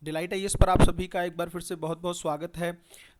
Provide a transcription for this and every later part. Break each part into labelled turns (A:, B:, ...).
A: Delight IAS पर आप सभी का एक बार फिर से बहुत बहुत स्वागत है।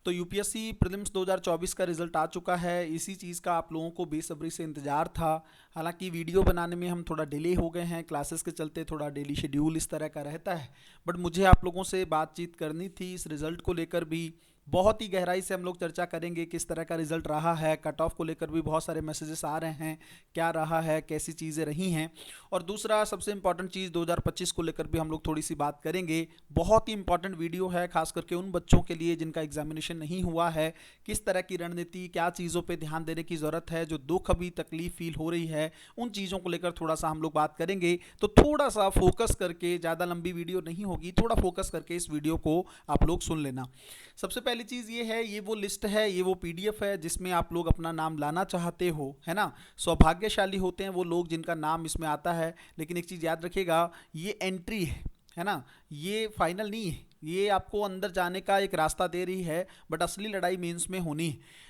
A: तो यूपीएससी प्रीलिम्स 2024 का रिजल्ट आ चुका है। इसी चीज़ का आप लोगों को बेसब्री से इंतज़ार था। हालांकि वीडियो बनाने में हम थोड़ा डिले हो गए हैं, क्लासेस के चलते थोड़ा डेली शेड्यूल इस तरह का रहता है। बट मुझे आप लोगों से बातचीत करनी थी इस रिज़ल्ट को लेकर भी। बहुत ही गहराई से हम लोग चर्चा करेंगे किस तरह का रिजल्ट रहा है। कट ऑफ को लेकर भी बहुत सारे मैसेजेस आ रहे हैं, क्या रहा है, कैसी चीज़ें रही हैं। और दूसरा सबसे इंपॉर्टेंट चीज़ 2025 को लेकर भी हम लोग थोड़ी सी बात करेंगे। बहुत ही इंपॉर्टेंट वीडियो है, खास करके उन बच्चों के लिए जिनका एग्जामिनेशन नहीं हुआ है। किस तरह की रणनीति, क्या चीज़ों पे ध्यान देने की ज़रूरत है, जो दुख अभी तकलीफ फील हो रही है, उन चीज़ों को लेकर थोड़ा सा हम लोग बात करेंगे। तो थोड़ा सा फोकस करके, ज़्यादा लंबी वीडियो नहीं होगी, थोड़ा फोकस करके इस वीडियो को आप लोग सुन लेना। सबसे पहली चीज़ ये है, ये वो लिस्ट है, ये वो पीडीएफ है जिसमें आप लोग अपना नाम लाना चाहते हो, है ना। सौभाग्यशाली होते हैं वो लोग जिनका नाम इसमें आता है। लेकिन एक चीज़ याद रखिएगा, ये एंट्री है ना, ये फाइनल नहीं है। ये आपको अंदर जाने का एक रास्ता दे रही है, बट असली लड़ाई मेंस में होनी है।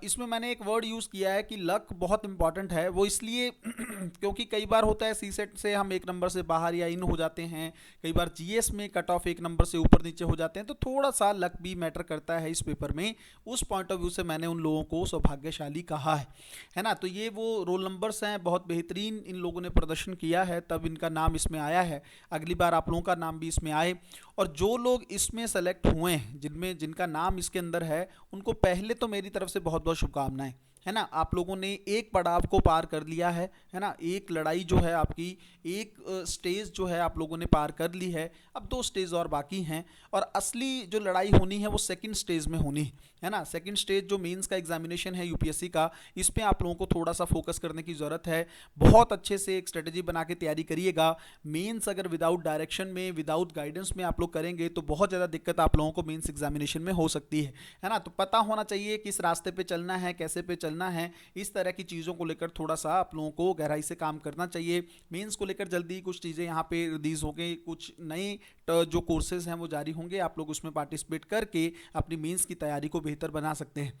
A: इसमें मैंने एक वर्ड यूज़ किया है कि लक बहुत इंपॉर्टेंट है। वो इसलिए क्योंकि कई बार होता है सी सेट से हम एक नंबर से बाहर या इन हो जाते हैं, कई बार जीएस में कट ऑफ एक नंबर से ऊपर नीचे हो जाते हैं, तो थोड़ा सा लक भी मैटर करता है इस पेपर में। उस पॉइंट ऑफ व्यू से मैंने उन लोगों को सौभाग्यशाली कहा है ना। तो ये वो रोल नंबर्स हैं, बहुत बेहतरीन इन लोगों ने प्रदर्शन किया है, तब इनका नाम इसमें आया है। अगली बार आप लोगों का नाम भी इसमें आए। और जो लोग इसमें सेलेक्ट हुए हैं, जिनमें जिनका नाम इसके अंदर है, उनको पहले तो मेरी तरफ से बहुत बहुत शुभकामनाएं, है ना। आप लोगों ने एक पड़ाव को पार कर लिया है ना। एक लड़ाई जो है आपकी, एक स्टेज जो है आप लोगों ने पार कर ली है। अब दो स्टेज और बाकी हैं, और असली जो लड़ाई होनी है वो सेकंड स्टेज में होनी है ना। सेकंड स्टेज जो मेंस का एग्जामिनेशन है यूपीएससी का, इस पे आप लोगों को थोड़ा सा फोकस करने की ज़रूरत है। बहुत अच्छे से एक स्ट्रेटेजी बना के तैयारी करिएगा। मेंस अगर विदाउट डायरेक्शन में, विदाउट गाइडेंस में आप लोग करेंगे तो बहुत ज़्यादा दिक्कत आप लोगों को मेंस एग्जामिनेशन में हो सकती है ना। तो पता होना चाहिए किस रास्ते पे चलना है, कैसे पे चलना है। इस तरह की चीज़ों को लेकर थोड़ा सा आप लोगों को गहराई से काम करना चाहिए। मेंस को लेकर जल्दी कुछ चीज़ें यहाँ पे रिलीज हो गई, कुछ नए जो कोर्सेज हैं वो जारी होंगे। आप लोग उसमें पार्टिसिपेट करके अपनी मेंस की तैयारी को बेहतर बना सकते हैं।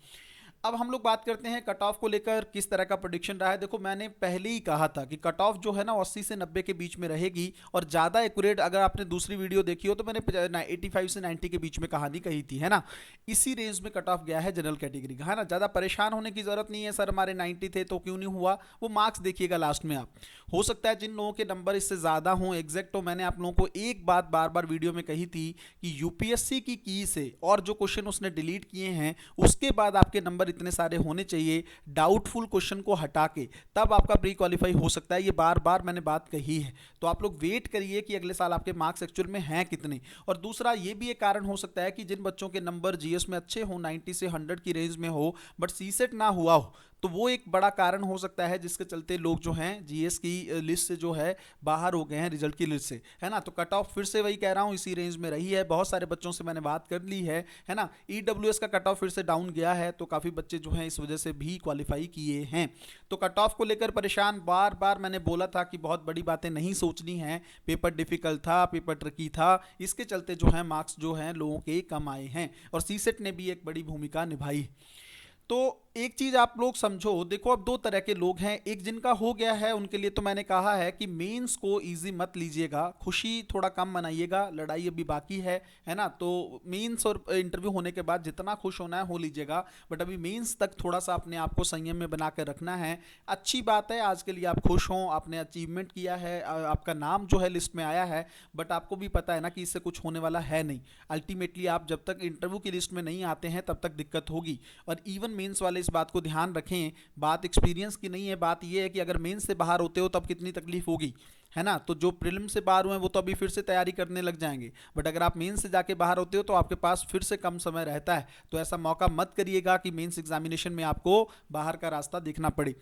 A: अब हम लोग बात करते हैं कट ऑफ को लेकर किस तरह का प्रोडिक्शन रहा है। देखो, मैंने पहले ही कहा था कि कट ऑफ जो है ना 80 से 90 के बीच में रहेगी। और ज़्यादा एक्यूरेट, अगर आपने दूसरी वीडियो देखी हो तो मैंने 85 से 90 के बीच में कहानी कही थी, है ना। इसी रेंज में कट ऑफ गया है जनरल कैटेगरी का, है ना। ज़्यादा परेशान होने की ज़रूरत नहीं है, सर हमारे 90 थे तो क्यों नहीं हुआ। वो मार्क्स देखिएगा लास्ट में आप। हो सकता है जिन लोगों के नंबर इससे ज़्यादा हों एग्जैक्ट, तो मैंने आप लोगों को एक बात बार बार वीडियो में कही थी कि यूपीएससी की से और जो क्वेश्चन उसने डिलीट किए हैं उसके बाद आपके नंबर इतने सारे होने चाहिए, डाउटफुल क्वेश्चन को हटा के, तब आपका प्री क्वालिफाई हो सकता है। ये बार बार मैंने बात कही है। तो आप लोग वेट करिए कि अगले साल आपके मार्क्स एक्चुअल में हैं कितने। और दूसरा ये भी एक कारण हो सकता है कि जिन बच्चों के नंबर जीएस में अच्छे हो, 90 से 100 की रेंज में हो, बट सीसेट ना हुआ हो, तो वो एक बड़ा कारण हो सकता है जिसके चलते लोग जो हैं जीएस की लिस्ट से जो है बाहर हो गए हैं, रिजल्ट की लिस्ट से, है ना। तो कट ऑफ फिर से वही कह रहा हूँ इसी रेंज में रही है। बहुत सारे बच्चों से मैंने बात कर ली है ना। ईडब्ल्यूएस का कट ऑफ फिर से डाउन गया है, तो काफ़ी बच्चे जो हैं इस वजह से भी क्वालिफाई किए हैं। तो कट ऑफ को लेकर परेशान, बार बार मैंने बोला था कि बहुत बड़ी बातें नहीं सोचनी है। पेपर डिफिकल्ट था, पेपर ट्रिकी था, इसके चलते जो है मार्क्स जो हैं लोगों के कम आए हैं। और सीसेट ने भी एक बड़ी भूमिका निभाई। तो एक चीज आप लोग समझो, देखो अब दो तरह के लोग हैं। एक जिनका हो गया है उनके लिए तो मैंने कहा है कि मेंस को इजी मत लीजिएगा, खुशी थोड़ा कम मनाइएगा, लड़ाई अभी बाकी है ना। तो मेंस और इंटरव्यू होने के बाद जितना खुश होना है हो लीजिएगा, बट अभी मेंस तक थोड़ा सा अपने आप को संयम में बना कर रखना है। अच्छी बात है आज के लिए आप खुश हों, आपने अचीवमेंट किया है, आपका नाम जो है लिस्ट में आया है, बट आपको भी पता है ना कि इससे कुछ होने वाला है नहीं। अल्टीमेटली आप जब तक इंटरव्यू की लिस्ट में नहीं आते हैं तब तक दिक्कत होगी। और इवन मेंस वाले इस बात को ध्यान रखें, बात एक्सपीरियंस की नहीं है, बात यह है कि अगर मेंस से बाहर होते हो तब कितनी तकलीफ होगी, है ना। तो जो प्रीलिम से बाहर हुए हैं वो तो अभी फिर से तैयारी करने लग जाएंगे, बट अगर आप मेंस से जाके बाहर होते हो तो आपके पास फिर से कम समय रहता है। तो ऐसा मौका मत करिएगा कि मेंस एग्जामिनेशन में आपको बाहर का रास्ता देखना पड़े।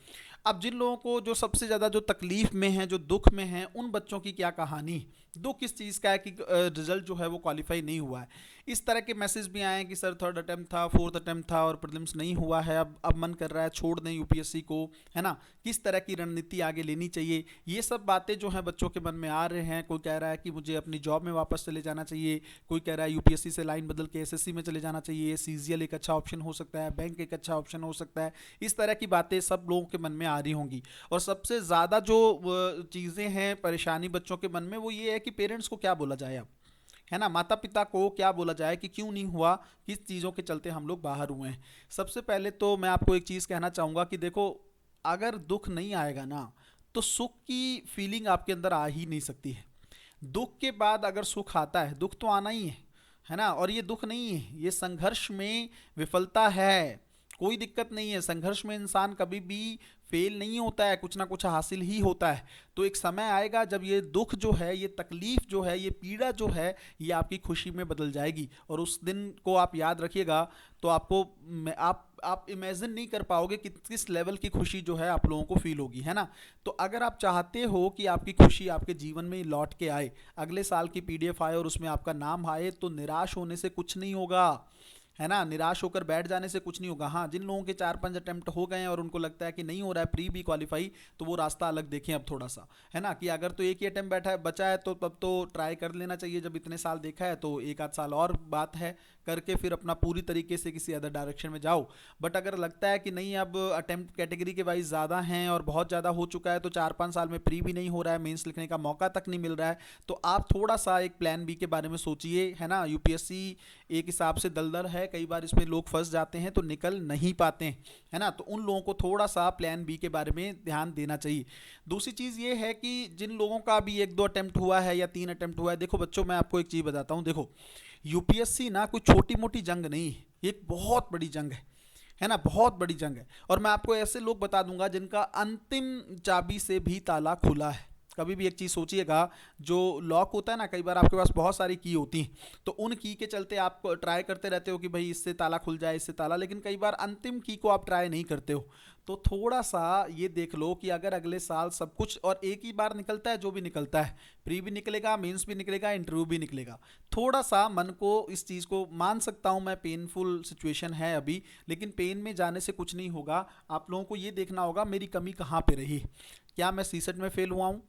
A: अब जिन लोगों को जो सबसे ज़्यादा जो तकलीफ में है, जो दुख में है, उन बच्चों की क्या कहानी। दुख किस चीज़ का है कि रिजल्ट जो है वो क्वालिफाई नहीं हुआ है। इस तरह के मैसेज भी आए हैं कि सर थर्ड अटेम्प्ट था, फोर्थ अटेम्प्ट था और प्रीलिम्स नहीं हुआ है, अब मन कर रहा है छोड़ दें यूपीएससी को, है ना। किस तरह की रणनीति आगे लेनी चाहिए, ये सब बातें जो हैं बच्चों के मन में आ रहे हैं। कोई कह रहा है कि मुझे अपनी जॉब में वापस चले जाना चाहिए, कोई कह रहा है यूपीएससी से लाइन बदल के एसएससी में चले जाना चाहिए, सीजीएल एक अच्छा ऑप्शन हो सकता है, बैंक एक अच्छा ऑप्शन हो सकता है। इस तरह की बातें सब लोगों के मन में आ रही होंगी। और सबसे ज़्यादा जो चीज़ें हैं परेशानी बच्चों के मन में, वो ये है कि पेरेंट्स को क्या बोला जाए अब, है ना, माता पिता को क्या बोला जाए कि क्यों नहीं हुआ, किस चीज़ों के चलते हम लोग बाहर हुए हैं। सबसे पहले तो मैं आपको एक चीज़ कहना चाहूँगा कि देखो, अगर दुख नहीं आएगा ना, तो सुख की फीलिंग आपके अंदर आ ही नहीं सकती है। दुख के बाद अगर सुख आता है, दुख तो आना ही है ना, और ये दुख नहीं है, ये संघर्ष में विफलता है। कोई दिक्कत नहीं है, संघर्ष में इंसान कभी भी फेल नहीं होता है, कुछ ना कुछ हासिल ही होता है। तो एक समय आएगा जब ये दुख जो है, ये तकलीफ जो है, ये पीड़ा जो है, ये आपकी खुशी में बदल जाएगी, और उस दिन को आप याद रखिएगा। तो आपको आप इमेजिन नहीं कर पाओगे कि किस लेवल की खुशी जो है आप लोगों को फील होगी, है ना। तो अगर आप चाहते हो कि आपकी खुशी आपके जीवन में लौट के आए, अगले साल की पीडीएफ आए और उसमें आपका नाम आए, तो निराश होने से कुछ नहीं होगा, है ना। निराश होकर बैठ जाने से कुछ नहीं होगा। हाँ, जिन लोगों के 4-5 अटेम्प्ट हो गए हैं और उनको लगता है कि नहीं हो रहा है प्री बी क्वालिफाई, तो वो रास्ता अलग देखें अब थोड़ा सा, है ना, कि अगर तो एक ही अटेम्प्ट बैठा है बचा है, तो तब तो ट्राई कर लेना चाहिए। जब इतने साल देखा है तो एक आध साल और बात है, करके फिर अपना पूरी तरीके से किसी अदर डायरेक्शन में जाओ। बट अगर लगता है कि नहीं, अब अटेम्प्ट कैटेगरी के वाइज ज़्यादा हैं और बहुत ज़्यादा हो चुका है, तो 4-5 साल में प्री भी नहीं हो रहा है, मेंस लिखने का मौका तक नहीं मिल रहा है, तो आप थोड़ा सा एक प्लान बी के बारे में सोचिए, है ना। यूपीएससी एक हिसाब से दलदल है, कई बार इसमें लोग फंस जाते हैं तो निकल नहीं पाते हैं, है ना। तो उन लोगों को थोड़ा सा प्लान बी के बारे में ध्यान देना चाहिए। दूसरी चीज़ ये है कि जिन लोगों का भी 1-2 अटेम्प्ट हुआ है या 3 अटेम्प्ट हुआ है, देखो बच्चों, मैं आपको एक चीज़ बताता हूँ। देखो, यूपीएससी ना कोई छोटी मोटी जंग नहीं है, ये एक बहुत बड़ी जंग है ना, बहुत बड़ी जंग है। और मैं आपको ऐसे लोग बता दूंगा जिनका अंतिम चाबी से भी ताला खुला है। कभी भी एक चीज़ सोचिएगा, जो लॉक होता है ना, कई बार आपके पास बहुत सारी की होती हैं, तो उन की के चलते आप ट्राई करते रहते हो कि भाई इससे ताला खुल जाए, इससे ताला, लेकिन कई बार अंतिम की को आप ट्राई नहीं करते हो। तो थोड़ा सा ये देख लो कि अगर अगले साल सब कुछ, और एक ही बार निकलता है जो भी निकलता है, प्री भी निकलेगा, मेंस भी निकलेगा, इंटरव्यू भी निकलेगा। थोड़ा सा मन को, इस चीज़ को मान सकता हूँ मैं, पेनफुल सिचुएशन है अभी, लेकिन पेन में जाने से कुछ नहीं होगा। आप लोगों को ये देखना होगा मेरी कमी कहाँ पे रही। क्या मैं सीसेट में फेल हुआ हूँ,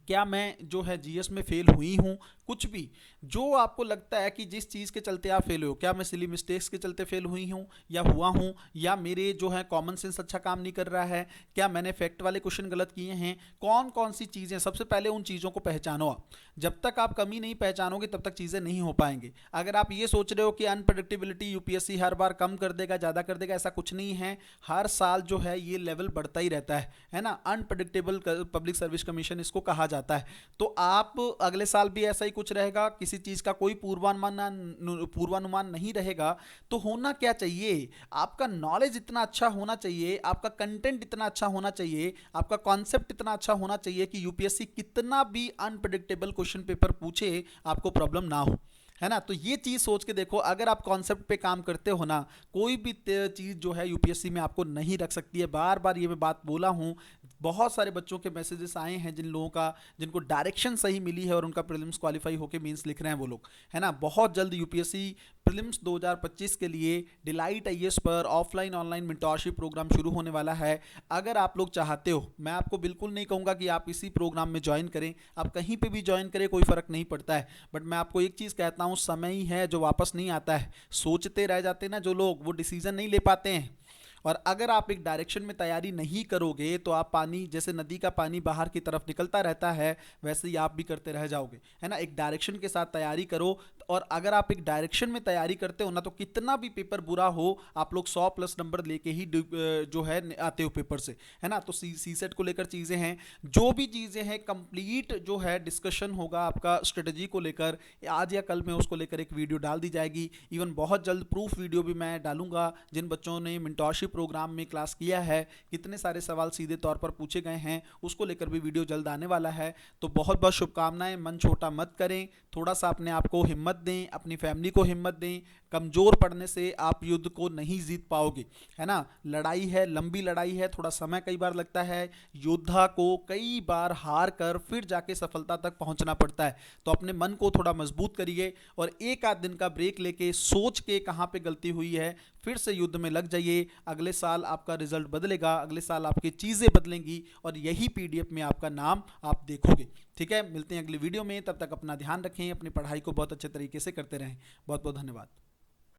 A: क्या मैं जो है जीएस में फेल हुई हूँ, कुछ भी जो आपको लगता है कि जिस चीज़ के चलते आप फेल हो, क्या मैं सिली मिस्टेक्स के चलते फेल हुई हूँ या हुआ हूँ, या मेरे जो है कॉमन सेंस अच्छा काम नहीं कर रहा है, क्या मैंने फैक्ट वाले क्वेश्चन गलत किए हैं, कौन कौन सी चीज़ें, सबसे पहले उन चीज़ों को पहचानो आप। जब तक आप कमी नहीं पहचानोगे तब तक चीज़ें नहीं हो पाएंगे। अगर आप ये सोच रहे हो कि अनप्रडिक्टेबिलिटी यूपीएससी हर बार कम कर देगा, ज़्यादा कर देगा, ऐसा कुछ नहीं है। हर साल जो है ये लेवल बढ़ता ही रहता है ना। अनप्रडिक्टेबल पब्लिक सर्विस कमीशन इसको कहा जाता है। तो आप अगले साल भी ऐसा ही कुछ रहेगा, किसी चीज़ का कोई पूर्वानुमान नहीं रहेगा। तो होना क्या चाहिए, आपका नॉलेज इतना अच्छा होना चाहिए, आपका कंटेंट इतना अच्छा होना चाहिए, आपका कॉन्सेप्ट इतना अच्छा होना चाहिए कि यूपीएससी कितना भी अनप्रेडिक्टेबल क्वेश्चन पेपर पूछे आपको प्रॉब्लम ना हो, है ना। तो ये चीज़ सोच के देखो, अगर आप कॉन्सेप्ट पे काम करते हो ना, कोई भी चीज़ जो है यूपीएससी में आपको नहीं रख सकती है। बार बार ये मैं बात बोला हूँ, बहुत सारे बच्चों के मैसेजेस आए हैं जिन लोगों का, जिनको डायरेक्शन सही मिली है और उनका प्रीलिम्स क्वालिफाई होकर मेंस लिख रहे हैं वो लोग, है ना। बहुत जल्द यूपीएससी प्रीलिम्स 2025 के लिए डिलाइट आईएएस पर ऑफलाइन ऑनलाइन मेंटरशिप प्रोग्राम शुरू होने वाला है। अगर आप लोग चाहते हो, मैं आपको बिल्कुल नहीं कहूँगा कि आप इसी प्रोग्राम में ज्वाइन करें, आप कहीं पे भी ज्वाइन करें, कोई फ़र्क नहीं पड़ता है। बट मैं आपको एक चीज़ कहता हूँ, समय ही है जो वापस नहीं आता है। सोचते रह जाते हैं ना जो लोग, वो डिसीजन नहीं ले पाते हैं। और अगर आप एक डायरेक्शन में तैयारी नहीं करोगे तो आप पानी, जैसे नदी का पानी बाहर की तरफ निकलता रहता है, वैसे ही आप भी करते रह जाओगे, है ना। एक डायरेक्शन के साथ तैयारी करो, और अगर आप एक डायरेक्शन में तैयारी करते हो ना, तो कितना भी पेपर बुरा हो, आप लोग 100+ नंबर लेके ही जो है आते हो पेपर से, है ना। तो सी सेट को लेकर चीज़ें हैं, जो भी चीज़ें हैं, कंप्लीट जो है डिस्कशन होगा आपका स्ट्रेटजी को लेकर, आज या कल में उसको लेकर एक वीडियो डाल दी जाएगी। इवन बहुत जल्द प्रूफ वीडियो भी मैं डालूंगा। जिन बच्चों ने मेंटरशिप प्रोग्राम में क्लास किया है, कितने सारे सवाल सीधे तौर पर पूछे गए हैं, उसको लेकर भी वीडियो जल्द आने वाला है। तो बहुत बहुत शुभकामनाएं। मन छोटा मत करें, थोड़ा सा अपने आप को हिम्मत दें, अपनी फैमिली को हिम्मत दें। कमज़ोर पड़ने से आप युद्ध को नहीं जीत पाओगे, है ना। लड़ाई है, लंबी लड़ाई है, थोड़ा समय कई बार लगता है। योद्धा को कई बार हार कर फिर जाके सफलता तक पहुंचना पड़ता है। तो अपने मन को थोड़ा मजबूत करिए और एक आध दिन का ब्रेक लेके सोच के कहाँ पे गलती हुई है, फिर से युद्ध में लग जाइए। अगले साल आपका रिजल्ट बदलेगा, अगले साल आपकी चीज़ें बदलेंगी और यही पीडीएफ में आपका नाम आप देखोगे। ठीक है, मिलते हैं अगली वीडियो में। तब तक अपना ध्यान रखें, अपनी पढ़ाई को बहुत अच्छे तरीके से करते रहें। बहुत बहुत धन्यवाद।